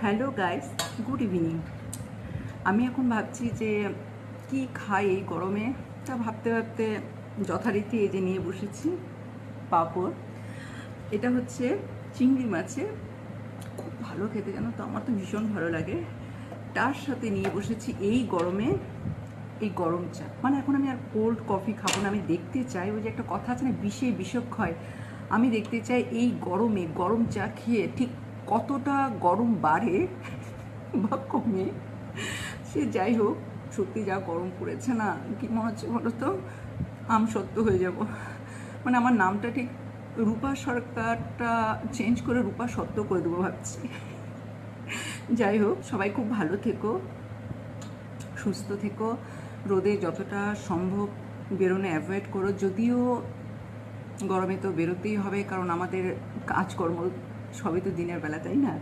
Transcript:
Hello guys, good evening. আমি এখন ভাবছি যে কি খাই এই গরমে। তা ভাবতে ভাবতে যথারীতি এই যে নিয়ে বসেছি পাঁপড়। এটা হচ্ছে চিংড়ি মাছের, খুব ভালো খেতে, জানো তো, আমার তো ভীষণ ভালো লাগে। তার সাথে নিয়ে বসেছি এই গরমে এই গরম চা। মানে এখন আমি আর কোল্ড কফি খাবো না। আমি দেখতে চাই, ওই যে একটা কথা আছে না, বিষে বিষক্ষয়, আমি দেখতে চাই এই গরমে গরম চা খেয়ে ঠিক কতটা গরম বাড়ে বা কমে। সে যাই হোক, সত্যি যা গরম পড়েছে না, কি মনে হচ্ছে বলো তো, সত্য হয়ে যাব। মানে আমার নামটা ঠিক রূপা সরকারটা চেঞ্জ করে রূপা সত্য করে দেবো ভাবছি। যাই হোক, সবাই খুব ভালো থেকো, সুস্থ থেকো, রোদে যতটা সম্ভব বেরোনো অ্যাভয়েড করো। যদিও গরমে তো বেরোতেই হবে, কারণ আমাদের কাজকর্ম সবই তো দিনের বেলা, তাই না?